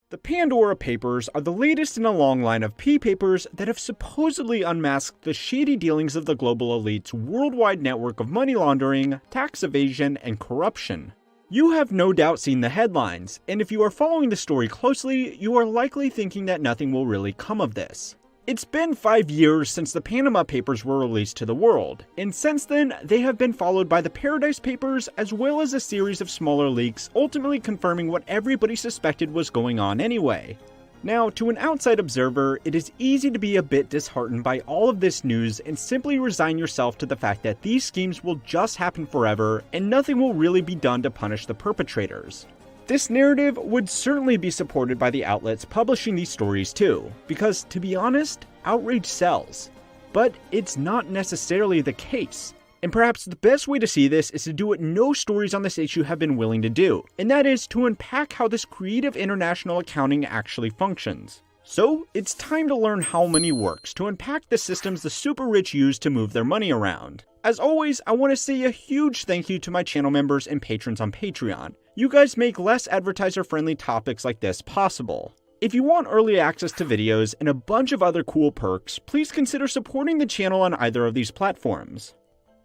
The Pandora Papers are the latest in a long line of papers that have supposedly unmasked the shady dealings of the global elite's worldwide network of money laundering, tax evasion, and corruption. You have no doubt seen the headlines, and if you are following the story closely, you are likely thinking that nothing will really come of this. It's been 5 years since the Panama Papers were released to the world, and since then, they have been followed by the Paradise Papers as well as a series of smaller leaks ultimately confirming what everybody suspected was going on anyway. Now, to an outside observer, it is easy to be a bit disheartened by all of this news and simply resign yourself to the fact that these schemes will just happen forever and nothing will really be done to punish the perpetrators. This narrative would certainly be supported by the outlets publishing these stories too, because to be honest, outrage sells. But it's not necessarily the case. And perhaps the best way to see this is to do what no stories on this issue have been willing to do, and that is to unpack how this creative international accounting actually functions. So, it's time to learn how money works, to unpack the systems the super rich use to move their money around. As always, I want to say a huge thank you to my channel members and patrons on Patreon. You guys make less advertiser-friendly topics like this possible. If you want early access to videos and a bunch of other cool perks, please consider supporting the channel on either of these platforms.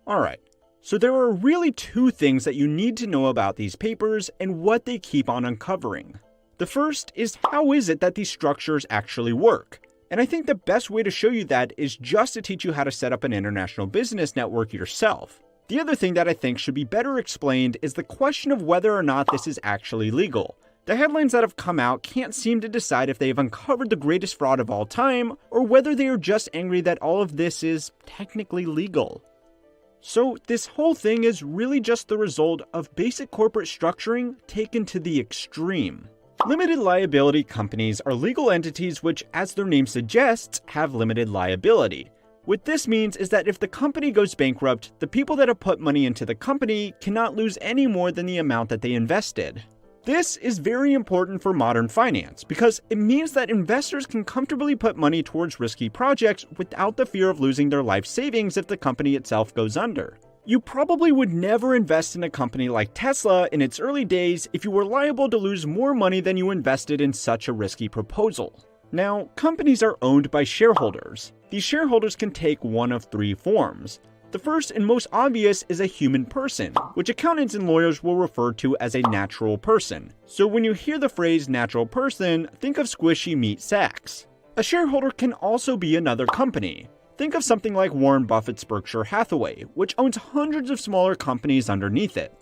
Alright, so there are really two things that you need to know about these papers and what they keep on uncovering. The first is how is it that these structures actually work? And I think the best way to show you that is just to teach you how to set up an international business network yourself. The other thing that I think should be better explained is the question of whether or not this is actually legal. The headlines that have come out can't seem to decide if they have uncovered the greatest fraud of all time, or whether they are just angry that all of this is technically legal. So this whole thing is really just the result of basic corporate structuring taken to the extreme. Limited liability companies are legal entities which, as their name suggests, have limited liability. What this means is that if the company goes bankrupt, the people that have put money into the company cannot lose any more than the amount that they invested. This is very important for modern finance because it means that investors can comfortably put money towards risky projects without the fear of losing their life savings if the company itself goes under. You probably would never invest in a company like Tesla in its early days if you were liable to lose more money than you invested in such a risky proposal. Now, companies are owned by shareholders. These shareholders can take one of three forms. The first and most obvious is a human person, which accountants and lawyers will refer to as a natural person. So when you hear the phrase natural person, think of squishy meat sacks. A shareholder can also be another company. Think of something like Warren Buffett's Berkshire Hathaway, which owns hundreds of smaller companies underneath it.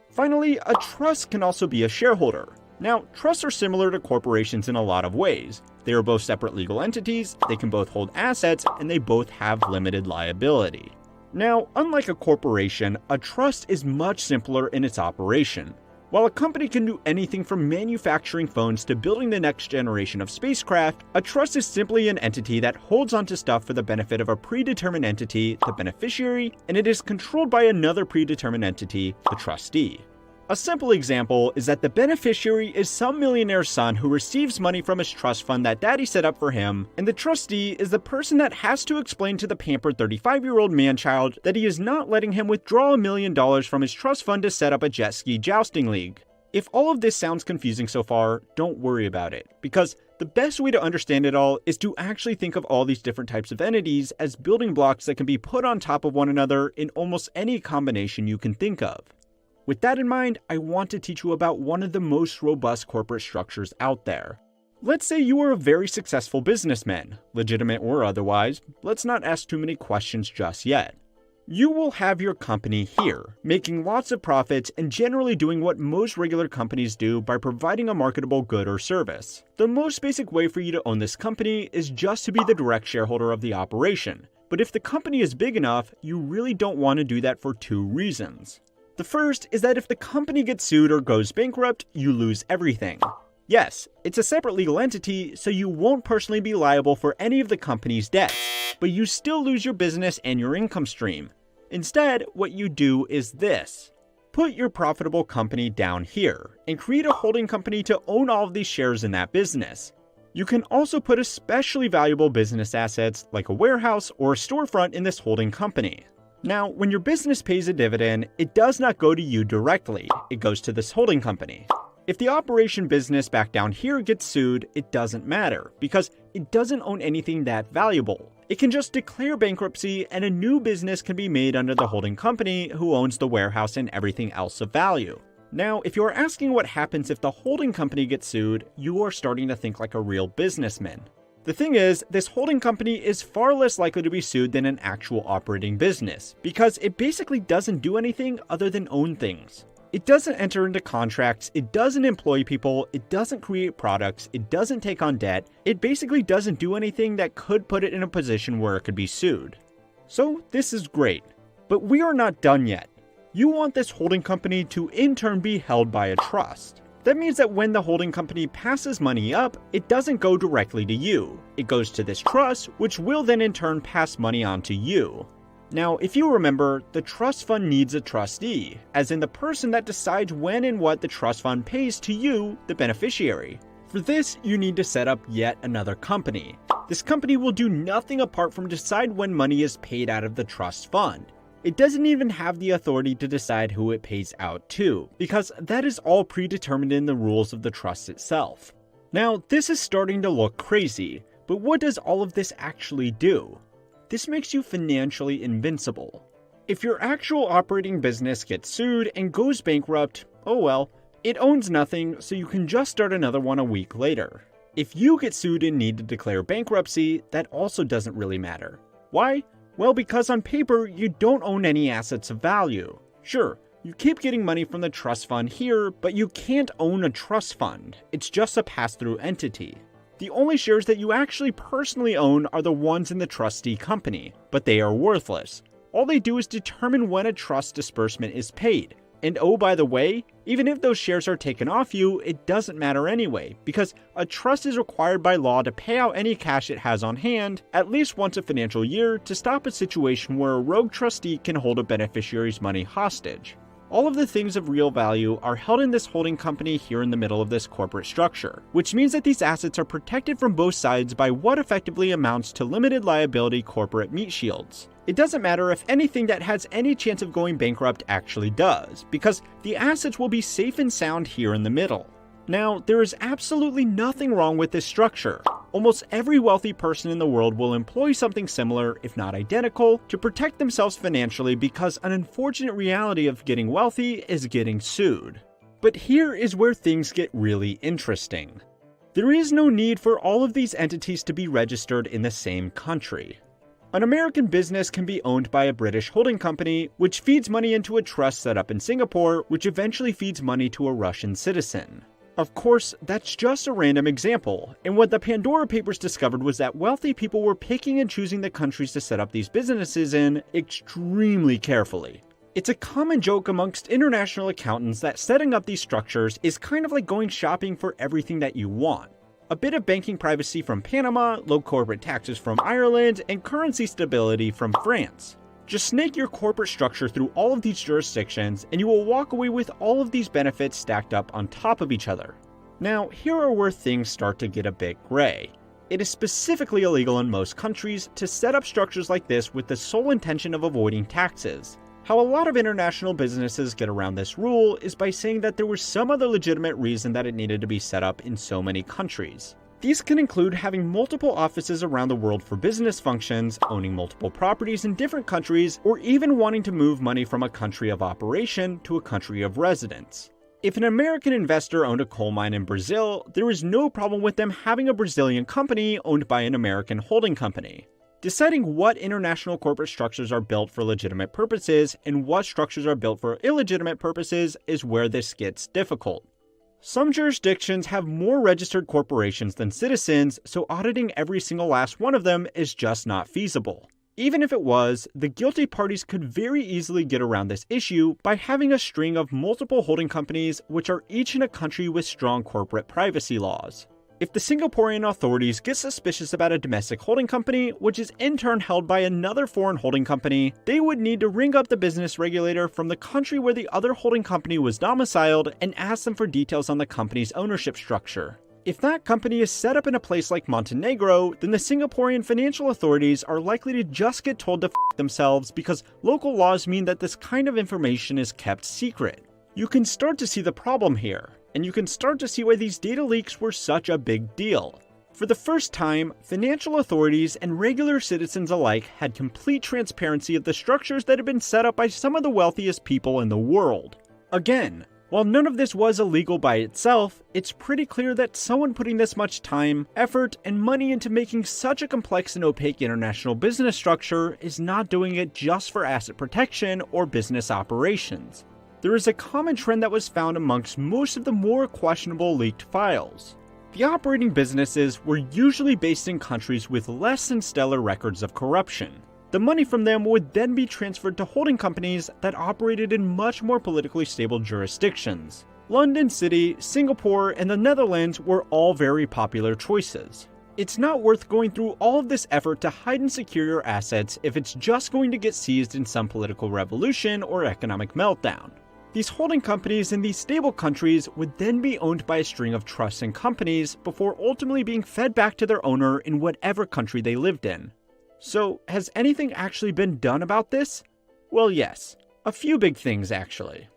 Finally, a trust can also be a shareholder. Now, trusts are similar to corporations in a lot of ways. They are both separate legal entities, they can both hold assets, and they both have limited liability. Now, unlike a corporation, a trust is much simpler in its operation. While a company can do anything from manufacturing phones to building the next generation of spacecraft, a trust is simply an entity that holds onto stuff for the benefit of a predetermined entity, the beneficiary, and it is controlled by another predetermined entity, the trustee. A simple example is that the beneficiary is some millionaire's son who receives money from his trust fund that daddy set up for him, and the trustee is the person that has to explain to the pampered 35-year-old man-child that he is not letting him withdraw $1 million from his trust fund to set up a jet ski jousting league. If all of this sounds confusing so far, don't worry about it, because the best way to understand it all is to actually think of all these different types of entities as building blocks that can be put on top of one another in almost any combination you can think of. With that in mind, I want to teach you about one of the most robust corporate structures out there. Let's say you are a very successful businessman, legitimate or otherwise. Let's not ask too many questions just yet. You will have your company here, making lots of profits and generally doing what most regular companies do by providing a marketable good or service. The most basic way for you to own this company is just to be the direct shareholder of the operation. But if the company is big enough, you really don't want to do that for two reasons. The first is that if the company gets sued or goes bankrupt, you lose everything. Yes, it's a separate legal entity, so you won't personally be liable for any of the company's debts, but you still lose your business and your income stream. Instead, what you do is this. Put your profitable company down here, and create a holding company to own all of these shares in that business. You can also put especially valuable business assets, like a warehouse or a storefront in this holding company. Now, when your business pays a dividend, it does not go to you directly, it goes to this holding company. If the operation business back down here gets sued, it doesn't matter, because it doesn't own anything that valuable. It can just declare bankruptcy and a new business can be made under the holding company who owns the warehouse and everything else of value. Now, if you are asking what happens if the holding company gets sued, you are starting to think like a real businessman. The thing is, this holding company is far less likely to be sued than an actual operating business, because it basically doesn't do anything other than own things. It doesn't enter into contracts, it doesn't employ people, it doesn't create products, it doesn't take on debt, it basically doesn't do anything that could put it in a position where it could be sued. So this is great, but we are not done yet. You want this holding company to in turn be held by a trust. That means that when the holding company passes money up, it doesn't go directly to you. It goes to this trust, which will then in turn pass money on to you. Now, if you remember, the trust fund needs a trustee, as in the person that decides when and what the trust fund pays to you, the beneficiary. For this, you need to set up yet another company. This company will do nothing apart from decide when money is paid out of the trust fund. It doesn't even have the authority to decide who it pays out to, because that is all predetermined in the rules of the trust itself. Now, this is starting to look crazy, but what does all of this actually do? This makes you financially invincible. If your actual operating business gets sued and goes bankrupt, oh well, it owns nothing, so you can just start another one a week later. If you get sued and need to declare bankruptcy, that also doesn't really matter. Why? Well, because on paper, you don't own any assets of value. Sure, you keep getting money from the trust fund here, but you can't own a trust fund. It's just a pass-through entity. The only shares that you actually personally own are the ones in the trustee company, but they are worthless. All they do is determine when a trust disbursement is paid. And oh, by the way, even if those shares are taken off you, it doesn't matter anyway, because a trust is required by law to pay out any cash it has on hand at least once a financial year to stop a situation where a rogue trustee can hold a beneficiary's money hostage. All of the things of real value are held in this holding company here in the middle of this corporate structure, which means that these assets are protected from both sides by what effectively amounts to limited liability corporate meat shields. It doesn't matter if anything that has any chance of going bankrupt actually does, because the assets will be safe and sound here in the middle. Now, there is absolutely nothing wrong with this structure. Almost every wealthy person in the world will employ something similar, if not identical, to protect themselves financially because an unfortunate reality of getting wealthy is getting sued. But here is where things get really interesting. There is no need for all of these entities to be registered in the same country. An American business can be owned by a British holding company, which feeds money into a trust set up in Singapore, which eventually feeds money to a Russian citizen. Of course, that's just a random example, and what the Pandora Papers discovered was that wealthy people were picking and choosing the countries to set up these businesses in extremely carefully. It's a common joke amongst international accountants that setting up these structures is kind of like going shopping for everything that you want. A bit of banking privacy from Panama, low corporate taxes from Ireland, and currency stability from France. Just snake your corporate structure through all of these jurisdictions, and you will walk away with all of these benefits stacked up on top of each other. Now, here are where things start to get a bit gray. It is specifically illegal in most countries to set up structures like this with the sole intention of avoiding taxes. How a lot of international businesses get around this rule is by saying that there was some other legitimate reason that it needed to be set up in so many countries. These can include having multiple offices around the world for business functions, owning multiple properties in different countries, or even wanting to move money from a country of operation to a country of residence. If an American investor owned a coal mine in Brazil, there is no problem with them having a Brazilian company owned by an American holding company. Deciding what international corporate structures are built for legitimate purposes and what structures are built for illegitimate purposes is where this gets difficult. Some jurisdictions have more registered corporations than citizens, so auditing every single last one of them is just not feasible. Even if it was, the guilty parties could very easily get around this issue by having a string of multiple holding companies which are each in a country with strong corporate privacy laws. If the Singaporean authorities get suspicious about a domestic holding company, which is in turn held by another foreign holding company, they would need to ring up the business regulator from the country where the other holding company was domiciled and ask them for details on the company's ownership structure. If that company is set up in a place like Montenegro, then the Singaporean financial authorities are likely to just get told to f themselves because local laws mean that this kind of information is kept secret. You can start to see the problem here. And you can start to see why these data leaks were such a big deal. For the first time, financial authorities and regular citizens alike had complete transparency of the structures that had been set up by some of the wealthiest people in the world. Again, while none of this was illegal by itself, it's pretty clear that someone putting this much time, effort, and money into making such a complex and opaque international business structure is not doing it just for asset protection or business operations. There is a common trend that was found amongst most of the more questionable leaked files. The operating businesses were usually based in countries with less than stellar records of corruption. The money from them would then be transferred to holding companies that operated in much more politically stable jurisdictions. London City, Singapore, and the Netherlands were all very popular choices. It's not worth going through all of this effort to hide and secure your assets if it's just going to get seized in some political revolution or economic meltdown. These holding companies in these stable countries would then be owned by a string of trusts and companies before ultimately being fed back to their owner in whatever country they lived in. So, has anything actually been done about this? Well, yes. A few big things, actually.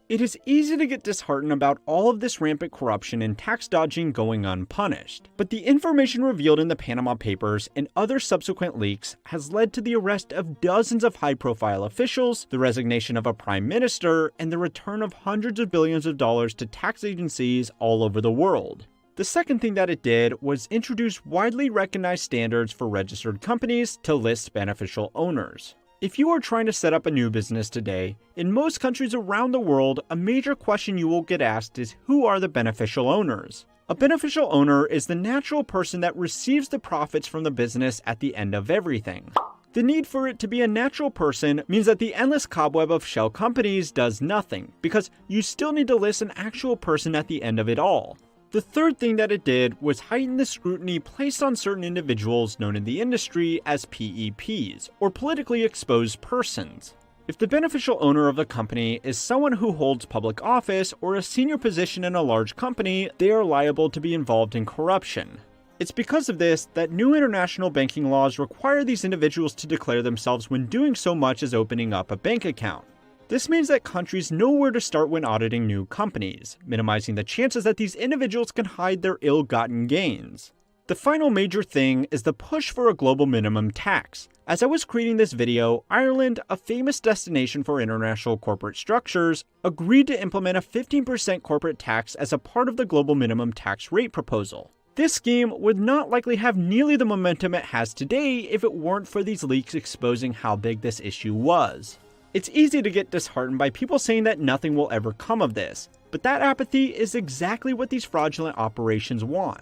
It is easy to get disheartened about all of this rampant corruption and tax dodging going unpunished, but the information revealed in the Panama Papers and other subsequent leaks has led to the arrest of dozens of high-profile officials, the resignation of a prime minister, and the return of hundreds of billions of dollars to tax agencies all over the world. The second thing that it did was introduce widely recognized standards for registered companies to list beneficial owners. If you are trying to set up a new business today, in most countries around the world, a major question you will get asked is who are the beneficial owners? A beneficial owner is the natural person that receives the profits from the business at the end of everything. The need for it to be a natural person means that the endless cobweb of shell companies does nothing, because you still need to list an actual person at the end of it all. The third thing that it did was heighten the scrutiny placed on certain individuals known in the industry as PEPs, or politically exposed persons. If the beneficial owner of the company is someone who holds public office or a senior position in a large company, they are liable to be involved in corruption. It's because of this that new international banking laws require these individuals to declare themselves when doing so much as opening up a bank account. This means that countries know where to start when auditing new companies, minimizing the chances that these individuals can hide their ill-gotten gains. The final major thing is the push for a global minimum tax. As I was creating this video, Ireland, a famous destination for international corporate structures, agreed to implement a 15% corporate tax as a part of the global minimum tax rate proposal. This scheme would not likely have nearly the momentum it has today if it weren't for these leaks exposing how big this issue was. It's easy to get disheartened by people saying that nothing will ever come of this, but that apathy is exactly what these fraudulent operations want.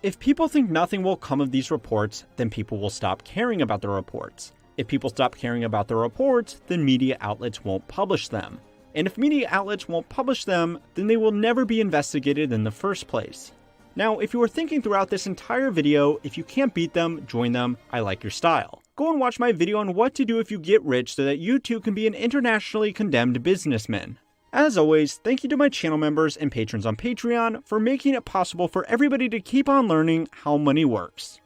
If people think nothing will come of these reports, then people will stop caring about the reports. If people stop caring about the reports, then media outlets won't publish them. And if media outlets won't publish them, then they will never be investigated in the first place. Now, if you were thinking throughout this entire video, if you can't beat them, join them, I like your style. Go and watch my video on what to do if you get rich so that you too can be an internationally condemned businessman. As always, thank you to my channel members and patrons on Patreon for making it possible for everybody to keep on learning how money works.